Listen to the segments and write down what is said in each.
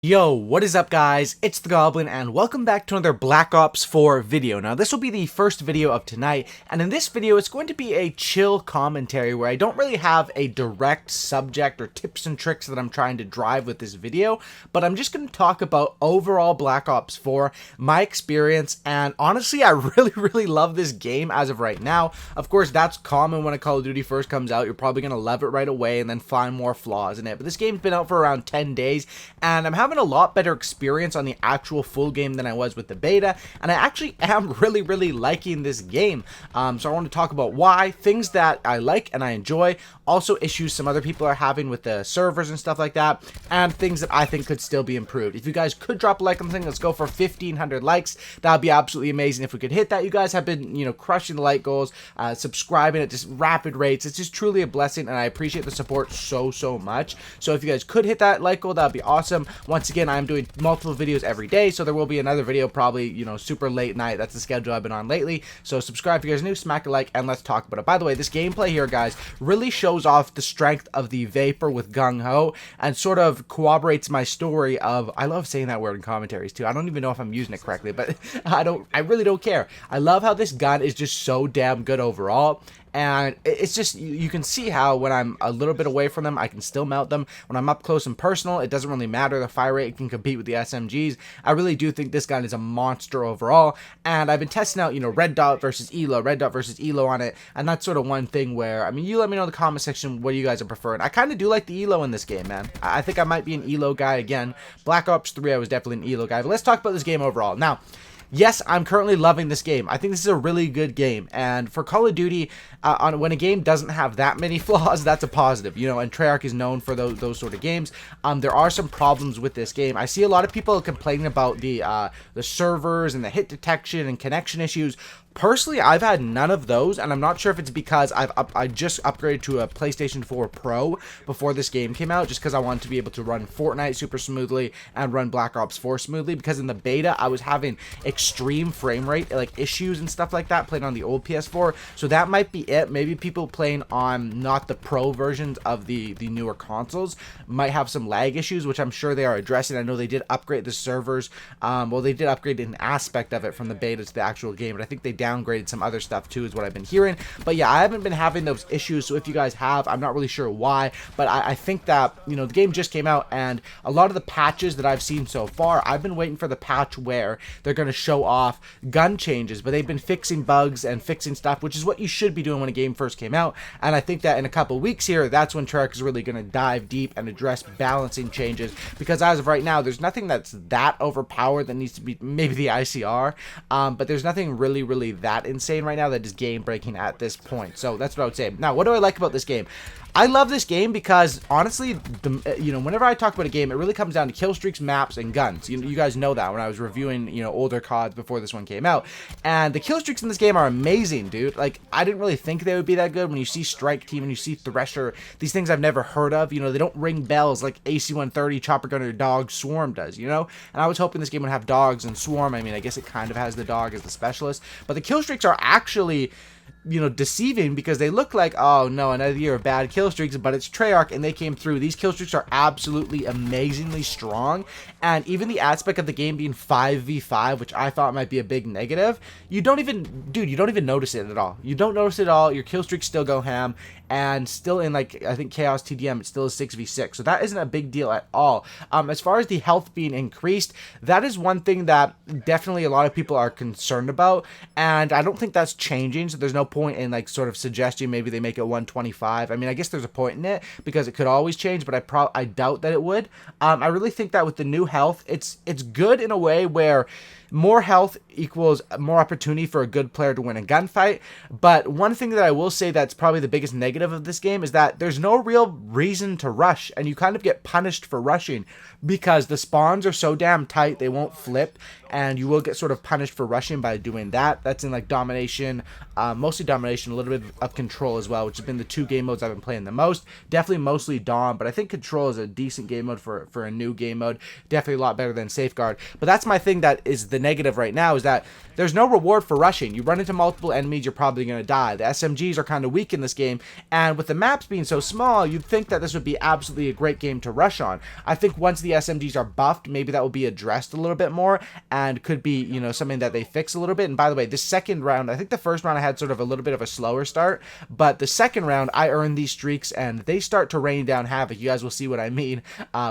Yo, what is up guys? It's the Goblin and welcome back to another Black Ops 4 video. Now this will be the first video of tonight, and in this video it's going to be a chill commentary where I don't really have a direct subject or tips and tricks that I'm trying to drive with this video, but I'm just going to talk about overall Black Ops 4, my experience, and honestly I really love this game as of right now. Of course that's common when a Call of Duty first comes out. You're probably going to love it right away and then find more flaws in it, but this game's been out for around 10 days and I'm having a lot better experience on the actual full game than I was with the beta, and I actually am really liking this game. So I want to talk about why, things that I like and I enjoy, also issues some other people are having with the servers and stuff like that, and things that I think could still be improved. If you guys could drop a like on the thing, let's go for 1,500 likes. That would be absolutely amazing if we could hit that. You guys have been, crushing the like goals, subscribing at just rapid rates. It's just truly a blessing, and I appreciate the support so much. So if you guys could hit that like goal, that would be awesome. Once again, I'm doing multiple videos every day, so there will be another video probably, super late night. That's the schedule I've been on lately. So subscribe if you guys are new, smack a like, and let's talk about it. By the way, this gameplay here, guys, really shows off the strength of the Vapor with Gung Ho and sort of corroborates my story of, I love saying that word in commentaries too. I don't even know if I'm using it correctly, but I really don't care. I love how this gun is just so damn good overall. And it's just, you can see how when I'm a little bit away from them, I can still mount them. When I'm up close and personal, it doesn't really matter. The fire rate can compete with the SMGs. I really do think this gun is a monster overall. And I've been testing out, red dot versus elo on it. And that's sort of one thing where, I mean, you let me know in the comment section what you guys are preferring. I kind of do like the elo in this game, man. I think I might be an elo guy again. Black Ops 3, I was definitely an elo guy. But let's talk about this game overall. Now, yes, I'm currently loving this game. I think this is a really good game. And for Call of Duty, when a game doesn't have that many flaws, that's a positive. And Treyarch is known for those sort of games. There are some problems with this game. I see a lot of people complaining about the servers and the hit detection and connection issues. Personally, I've had none of those, and I'm not sure if it's because I just upgraded to a PlayStation 4 Pro before this game came out, just because I wanted to be able to run Fortnite super smoothly and run Black Ops 4 smoothly, because in the beta, I was having extreme frame rate, like issues and stuff like that, playing on the old PS4, so that might be it. Maybe people playing on not the Pro versions of the newer consoles might have some lag issues, which I'm sure they are addressing. I know they did upgrade the servers, well, they did upgrade an aspect of it from the beta to the actual game, but I think they downgraded some other stuff too, is what I've been hearing. But yeah, I haven't been having those issues, so if you guys have, I'm not really sure why, but I think that, the game just came out, and a lot of the patches that I've seen so far, I've been waiting for the patch where they're going to show off gun changes, but they've been fixing bugs and fixing stuff, which is what you should be doing when a game first came out. And I think that in a couple weeks here, that's when Treyarch is really going to dive deep and address balancing changes, because as of right now, there's nothing that's that overpowered that needs to be, maybe the ICR, but there's nothing really that insane right now that is game breaking at this point. So that's what I would say. Now, what do I like about this game? I love this game because honestly, whenever I talk about a game, it really comes down to kill streaks, maps, and guns. You guys know that when I was reviewing, older CODs before this one came out. And the kill streaks in this game are amazing, dude. Like, I didn't really think they would be that good. When you see Strike Team and you see Thresher, these things I've never heard of, they don't ring bells like AC-130, Chopper Gunner, Dog, Swarm does, And I was hoping this game would have dogs and Swarm. I mean, I guess it kind of has the dog as the specialist, but the kill streaks are actually, deceiving, because they look like, oh no, another year of bad kill streaks, but it's Treyarch and they came through. These kill streaks are absolutely amazingly strong, and even the aspect of the game being 5v5, which I thought might be a big negative, you don't even notice it at all. You don't notice it at all. Your kill streaks still go ham, and still in, like, I think Chaos TDM, it still is 6v6, so that isn't a big deal at all. As far as the health being increased, that is one thing that definitely a lot of people are concerned about, and I don't think that's changing, so there's no point in, like, sort of suggesting maybe they make it 125. I mean, I guess there's a point in it, because it could always change, but I doubt that it would. I really think that with the new health, it's good in a way where more health equals more opportunity for a good player to win a gunfight. But one thing that I will say that's probably the biggest negative of this game is that there's no real reason to rush, and you kind of get punished for rushing because the spawns are so damn tight, they won't flip, and you will get sort of punished for rushing by doing that. That's in, like, domination, mostly domination, a little bit of control as well, which have been the two game modes I've been playing the most. Definitely mostly dom, but I think control is a decent game mode for a new game mode. Definitely a lot better than safeguard. But that's my thing that is the negative right now is that there's no reward for rushing. You run into multiple enemies, you're probably going to die. The SMGs are kind of weak in this game, and with the maps being so small, you'd think that this would be absolutely a great game to rush on. I think once the SMGs are buffed, maybe that will be addressed a little bit more, and could be, you know, something that they fix a little bit. And by the way, this second round, I think the first round I had sort of a little bit of a slower start, but the second round I earned these streaks, and they start to rain down havoc. You guys will see what I mean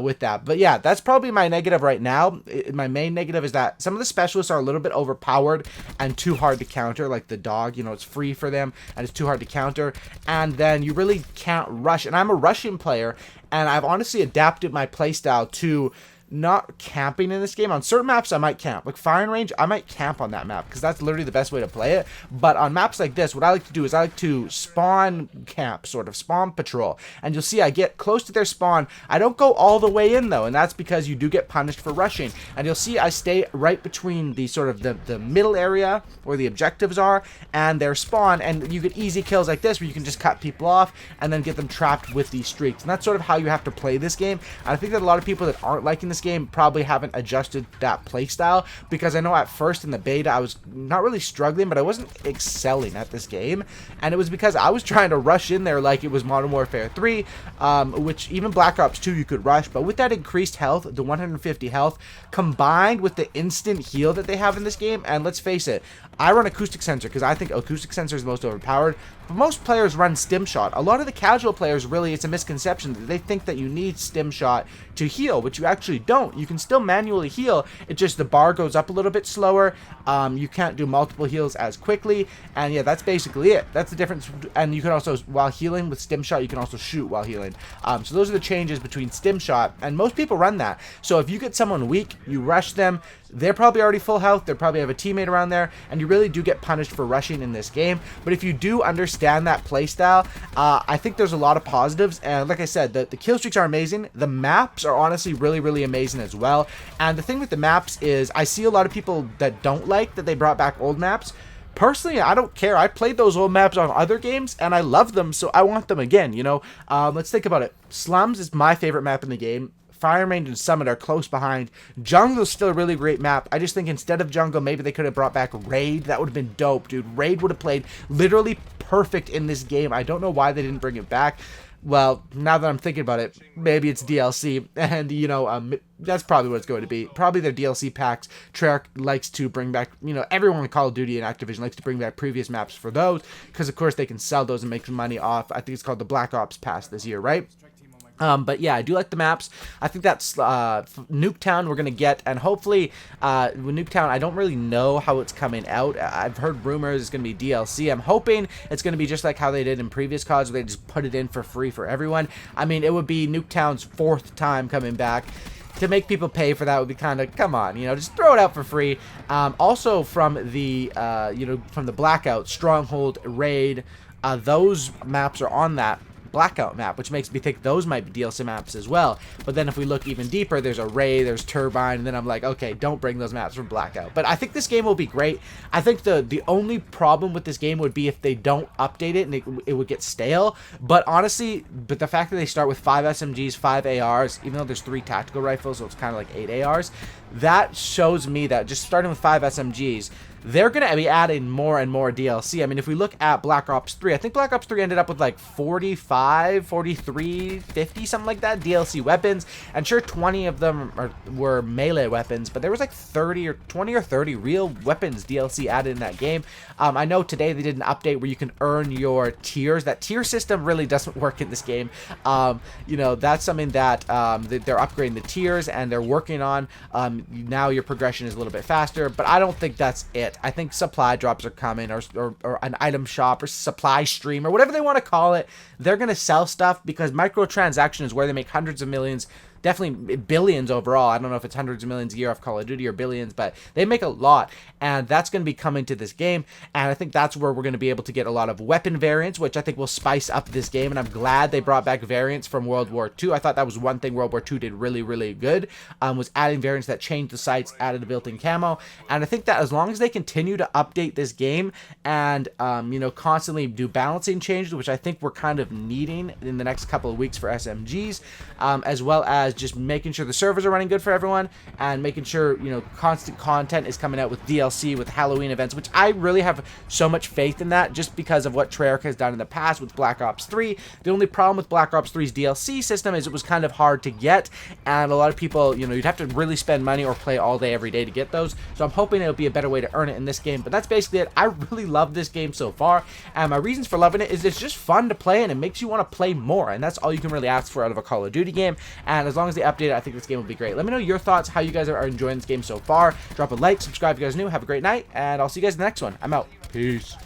with that. But yeah, that's probably my negative right now. My main negative is that some of the specialists are a little bit overpowered and too hard to counter, like the dog. You know, it's free for them and it's too hard to counter, and then you really can't rush. And I'm a rushing player, and I've honestly adapted my playstyle to not camping in this game. On certain maps I might camp, like firing range, I might camp on that map because that's literally the best way to play it. But on maps like this, what I like to do is I like to spawn camp, sort of spawn patrol, and you'll see I get close to their spawn. I don't go all the way in though, and that's because you do get punished for rushing. And you'll see I stay right between the sort of the middle area where the objectives are and their spawn, and you get easy kills like this where you can just cut people off and then get them trapped with these streaks. And that's sort of how you have to play this game. And I think that a lot of people that aren't liking this game probably haven't adjusted that playstyle, because I know at first in the beta I was not really struggling, but I wasn't excelling at this game, and it was because I was trying to rush in there like it was Modern Warfare 3, which even Black Ops 2 you could rush, but with that increased health, the 150 health, combined with the instant heal that they have in this game, and let's face it, I run acoustic sensor because I think acoustic sensor is most overpowered, but most players run stim shot. A lot of the casual players, really, it's a misconception that they think that you need stim shot to heal, which you actually don't. You can still manually heal, it just the bar goes up a little bit slower, you can't do multiple heals as quickly, and yeah, that's basically it. That's the difference. And you can also, while healing with stim shot, you can also shoot while healing. So those are the changes between stim shot, and most people run that. So if you get someone weak, you rush them, they're probably already full health, they probably have a teammate around there, and you really do get punished for rushing in this game. But if you do understand that playstyle, I think there's a lot of positives. And like I said, the kill streaks are amazing. The maps are honestly really, really amazing as well. And the thing with the maps is I see a lot of people that don't like that they brought back old maps. Personally, I don't care. I played those old maps on other games, and I love them, so I want them again, you know? Let's think about it. Slums is my favorite map in the game. Fire Range and Summit are close behind. Jungle is still a really great map. I just think instead of Jungle, maybe they could have brought back Raid. That would have been dope, dude. Raid would have played literally perfect in this game. I don't know why they didn't bring it back. Well, now that I'm thinking about it, maybe it's DLC, and, you know, that's probably what it's going to be. Probably their DLC packs. Treyarch likes to bring back, you know, everyone in Call of Duty and Activision likes to bring back previous maps for those, because, of course, they can sell those and make some money off. I think it's called the Black Ops Pass this year, right? But yeah, I do like the maps. I think that's Nuketown we're going to get, and hopefully with Nuketown, I don't really know how it's coming out. I've heard rumors it's going to be DLC. I'm hoping it's going to be just like how they did in previous CODs, where they just put it in for free for everyone. I mean, it would be Nuketown's 4th time coming back. To make people pay for that would be kind of, come on, you know, just throw it out for free. Also from the, you know, from the Blackout, Stronghold, Raid, those maps are on that Blackout map, which makes me think those might be DLC maps as well. But then if we look even deeper, there's Array, there's Turbine, and then I'm like, okay, don't bring those maps from Blackout. But I think this game will be great. I think the only problem with this game would be if they don't update it and it would get stale. But honestly, the fact that they start with 5 SMGs, 5 ARs, even though there's 3 tactical rifles, so it's kind of like 8 ARs, that shows me that just starting with 5 SMGs, they're going to be adding more and more DLC. I mean, if we look at Black Ops 3, I think Black Ops 3 ended up with like 45, 43, 50, something like that, DLC weapons. And sure, 20 of them were melee weapons, but there was like 30 or 20 or 30 real weapons DLC added in that game. I know today they did an update where you can earn your tiers. That tier system really doesn't work in this game. You know, that's something that they're upgrading the tiers and they're working on. Now your progression is a little bit faster, but I don't think that's it. I think supply drops are coming, or an item shop, or supply stream, or whatever they want to call it. They're going to sell stuff, because microtransaction is where they make hundreds of millions, definitely billions overall. I don't know if it's hundreds of millions a year off Call of Duty or billions, but they make a lot, and that's going to be coming to this game. And I think that's where we're going to be able to get a lot of weapon variants, which I think will spice up this game. And I'm glad they brought back variants from World War II. I thought that was one thing World War II did really, really good, was adding variants that changed the sights, added a built-in camo. And I think that as long as they continue to update this game and you know, constantly do balancing changes, which I think we're kind of needing in the next couple of weeks for SMGs, as well as as just making sure the servers are running good for everyone, and making sure, you know, constant content is coming out with DLC, with Halloween events, which I really have so much faith in that, just because of what Treyarch has done in the past with Black Ops 3. The only problem with Black Ops 3's DLC system is it was kind of hard to get, and a lot of people, you know, you'd have to really spend money or play all day every day to get those. So I'm hoping it'll be a better way to earn it in this game. But that's basically it. I really love this game so far, and my reasons for loving it is it's just fun to play, and it makes you want to play more, and that's all you can really ask for out of a Call of Duty game. And as long as they update it, I think this game will be great. Let me know your thoughts, how you guys are enjoying this game so far. Drop a like, subscribe if you guys are new. Have a great night, and I'll see you guys in the next one. I'm out. Peace.